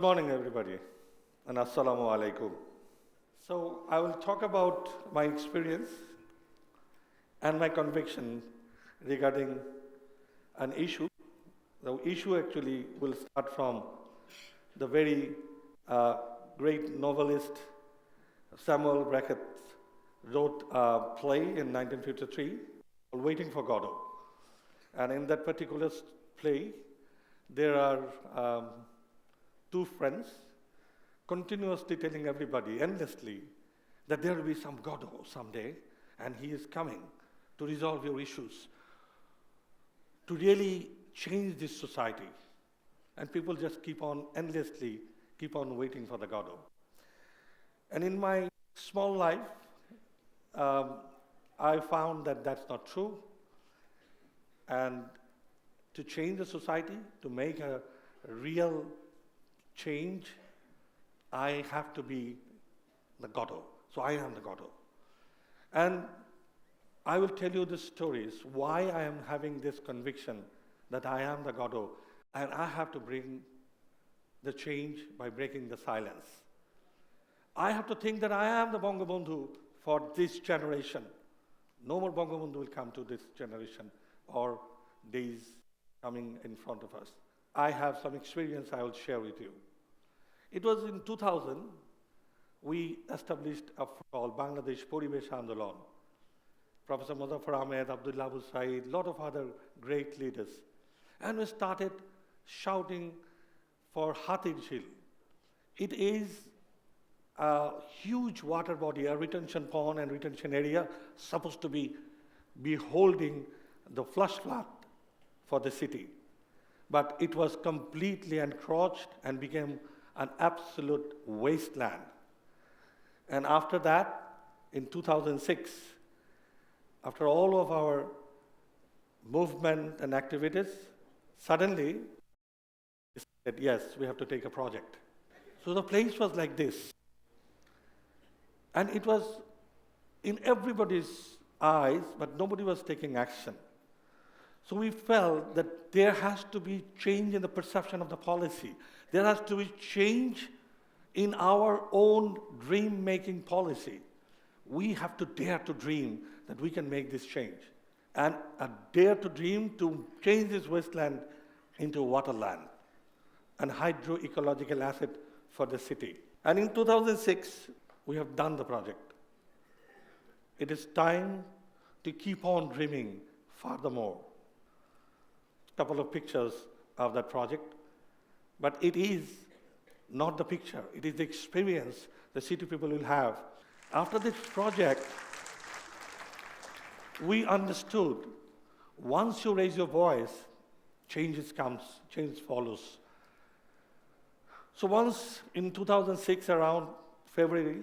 morning, everybody, and assalamu alaikum. So I will talk about my experience and my conviction regarding an issue. The issue actually will start from the very great novelist Samuel Beckett wrote a play in 1953 called Waiting for Godot. And in that particular play, there are two friends continuously telling everybody endlessly that there will be some Godot someday, and he is coming to resolve your issues, to really change this society. And people just keep on waiting for the Godot. And in my small life, I found that that's not true. And to change the society, to make a real change, I have to be the Godot. So I am the Godot. And I will tell you the stories, why I am having this conviction that I am the Godot, and I have to bring the change by breaking the silence. I have to think that I am the Bangabandhu for this generation. No more Bangabandhu will come to this generation or days coming in front of us. I have some experience I will share with you. It was in 2000, we established a called Bangladesh Poribesh Andolan. Professor Muzaffar Ahmed, Abdullah Abu Said, a lot of other great leaders. And we started shouting for Hatirjheel. It is a huge water body, a retention pond and retention area, supposed to be holding the flush flood for the city. But it was completely encroached and became an absolute wasteland. And after that, in 2006, after all of our movement and activities, suddenly we said, yes, we have to take a project. So the place was like this. And it was in everybody's eyes, but nobody was taking action. So we felt that there has to be change in the perception of the policy. There has to be change in our own dream-making policy. We have to dare to dream that we can make this change. And dare to dream to change this wasteland into waterland, an hydro-ecological asset for the city. And in 2006, we have done the project. It is time to keep on dreaming furthermore. Couple of pictures of that project, but it is not the picture, it is the experience the city people will have. After this project, we understood once you raise your voice, change follows. So once in 2006, around February,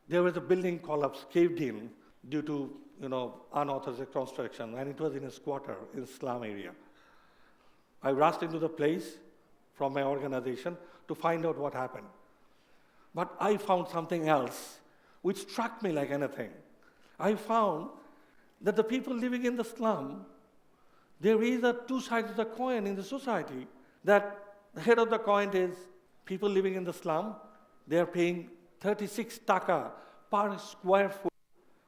there was a building collapse, caved in due to unauthorized construction, and it was in a squatter in Slum area. I rushed into the place from my organization to find out what happened. But I found something else which struck me like anything. I found that the people living in the slum, there is two sides of the coin in the society. That the head of the coin is people living in the slum, they are paying 36 taka per square foot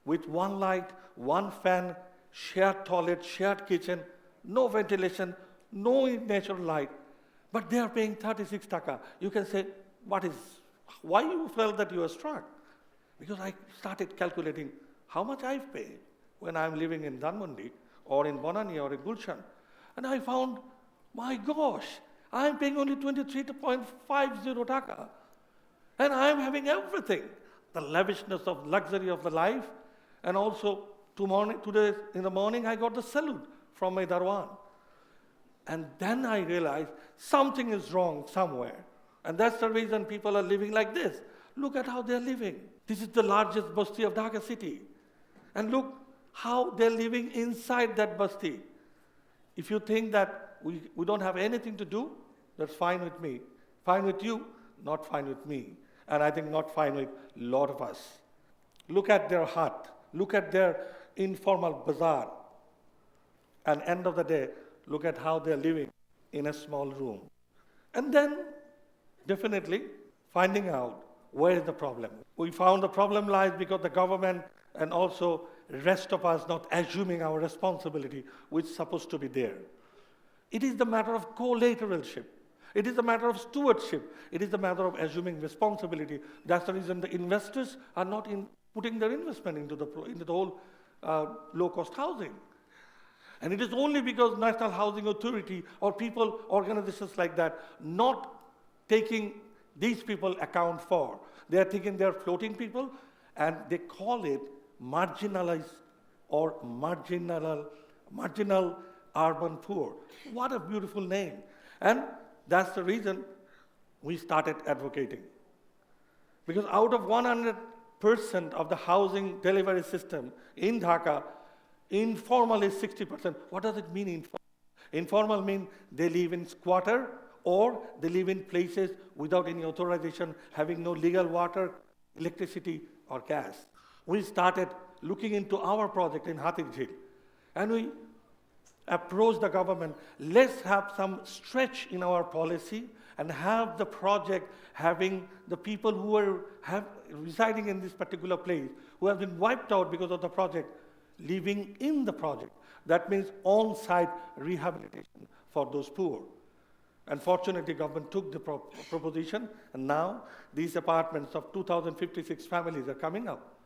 with one light, one fan, shared toilet, shared kitchen, no ventilation, no natural light, but they are paying 36 taka. You can say, why you felt that you were struck? Because I started calculating how much I've paid when I'm living in Dhanmondi or in Bonani or in Gulshan. And I found, my gosh, I'm paying only 23.50 taka. And I'm having everything. The lavishness of luxury of the life. And also, today in the morning, I got the salute from my Darwan. And then I realized something is wrong somewhere. And that's the reason people are living like this. Look at how they're living. This is the largest basti of Dhaka city. And look how they're living inside that basti. If you think that we don't have anything to do, that's fine with me. Fine with you, not fine with me. And I think not fine with a lot of us. Look at their hut. Look at their informal bazaar. And end of the day, look at how they're living in a small room. And then Definitely finding out where is the problem. We found the problem lies because the government and also rest of us not assuming our responsibility, which is supposed to be there. It is the matter of collateralship. It is a matter of stewardship. It is a matter of assuming responsibility. That's the reason the investors are not putting their investment into the whole low-cost housing. And it is only because National Housing Authority or people, organizations like that, not taking these people account for. They are taking their floating people and they call it marginalized or marginal urban poor. What a beautiful name. And that's the reason we started advocating. Because out of 100% of the housing delivery system in Dhaka, informal is 60%. What does it mean informal? Informal means they live in squatter or they live in places without any authorization, having no legal water, electricity, or gas. We started looking into our project in Hatirjheel, and we approached the government, let's have some stretch in our policy and have the project having the people who are residing in this particular place, who have been wiped out because of the project, living in the project. That means on-site rehabilitation for those poor. Unfortunately, government took the proposition, and now these apartments of 2,056 families are coming up.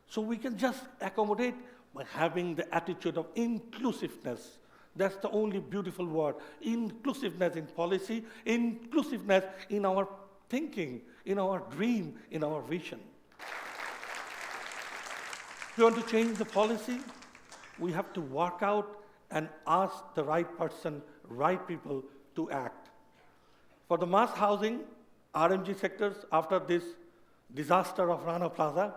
So we can just accommodate by having the attitude of inclusiveness. That's the only beautiful word. Inclusiveness in policy, inclusiveness in our thinking, in our dream, in our vision. If we want to change the policy, we have to work out and ask the right person, right people to act. For the mass housing, RMG sectors, after this disaster of Rana Plaza,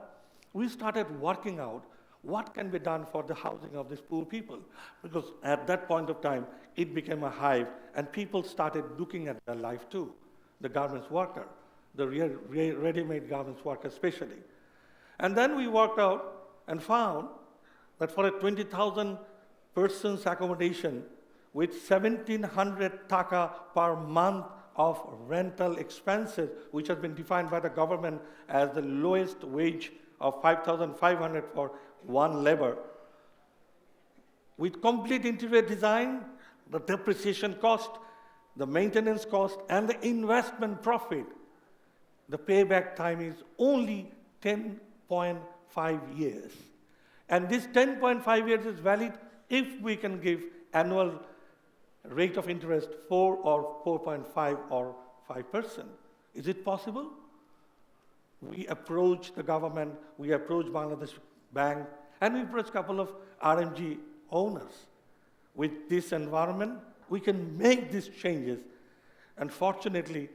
we started working out what can be done for the housing of these poor people. Because at that point of time, it became a hive, and people started looking at their life too. The garments worker, the ready-made garments worker especially. And then we worked out and found that for a 20,000 persons accommodation with 1,700 taka per month of rental expenses, which has been defined by the government as the lowest wage of 5,500 for one labor. With complete interior design, the depreciation cost, the maintenance cost, and the investment profit, the payback time is only 10.5 years. And this 10.5 years is valid if we can give annual rate of interest 4 or 4.5 or 5%. Is it possible? We approached the government, we approached Bangladesh Bank, and we approached a couple of RMG owners. With this environment, we can make these changes. And fortunately,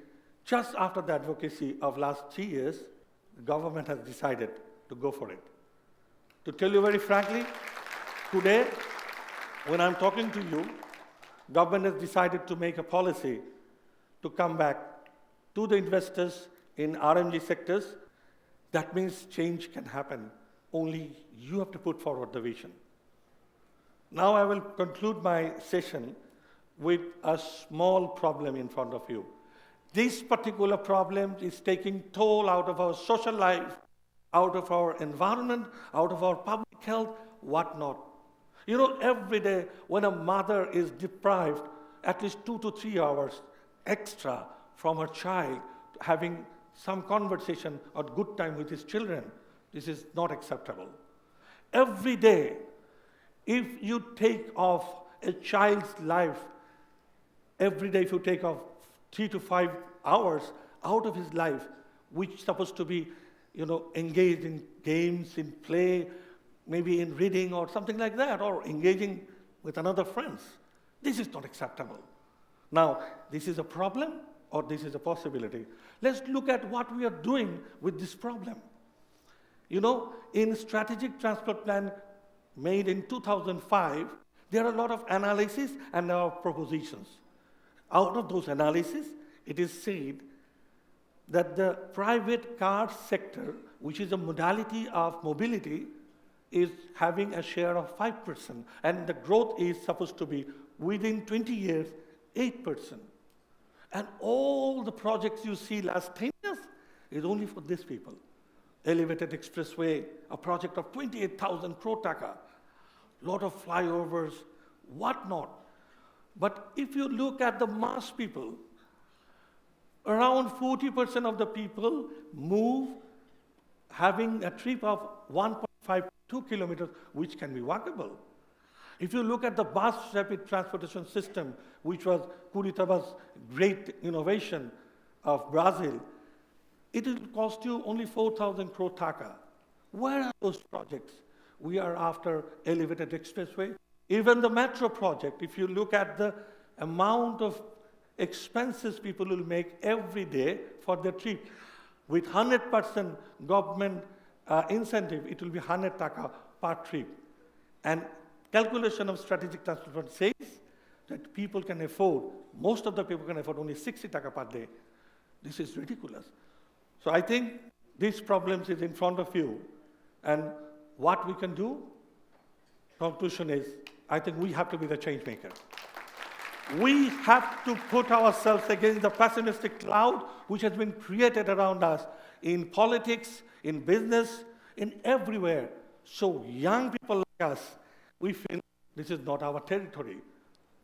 just after the advocacy of last 3 years, the government has decided to go for it. To tell you very frankly, today, when I'm talking to you, government has decided to make a policy to come back to the investors in RMG sectors. That means change can happen. Only you have to put forward the vision. Now I will conclude my session with a small problem in front of you. This particular problem is taking toll out of our social life, out of our environment, out of our public health, whatnot. You know, every day when a mother is deprived at least 2 to 3 hours extra from her child, having some conversation or good time with his children, this is not acceptable. Every day, if you take off a child's life, every day if you take off 3 to 5 hours out of his life, which is supposed to be, engaged in games, in play, maybe in reading or something like that, or engaging with another friends. This is not acceptable. Now, this is a problem or this is a possibility. Let's look at what we are doing with this problem. In Strategic Transport Plan made in 2005, there are a lot of analysis and there are propositions. Out of those analysis, it is said that the private car sector, which is a modality of mobility, is having a share of 5%, and the growth is supposed to be, within 20 years, 8%. And all the projects you see last 10 years is only for these people. Elevated expressway, a project of 28,000 crore taka, lot of flyovers, whatnot. But if you look at the mass people, around 40% of the people move having a trip of 1.5 to 2 kilometers, which can be walkable. If you look at the bus rapid transportation system, which was Curitiba's great innovation of Brazil, it will cost you only 4,000 crore taka. Where are those projects? We are after elevated expressway. Even the metro project, if you look at the amount of expenses people will make every day for their trip, with 100% government incentive, it will be 100 taka per trip. And calculation of strategic transport says that people can afford, most of the people can afford only 60 taka per day. This is ridiculous. So I think these problems is in front of you. And what we can do, conclusion is, I think we have to be the change maker. We have to put ourselves against the pessimistic cloud which has been created around us in politics, in business, in everywhere. So young people like us, we feel this is not our territory.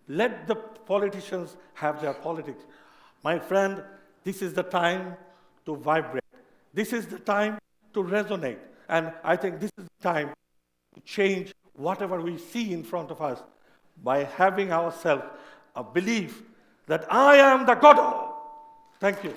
Let the politicians have their politics. My friend, this is the time to vibrate. This is the time to resonate. And I think this is the time to change whatever we see in front of us by having ourselves a belief that I am the Godot. Thank you.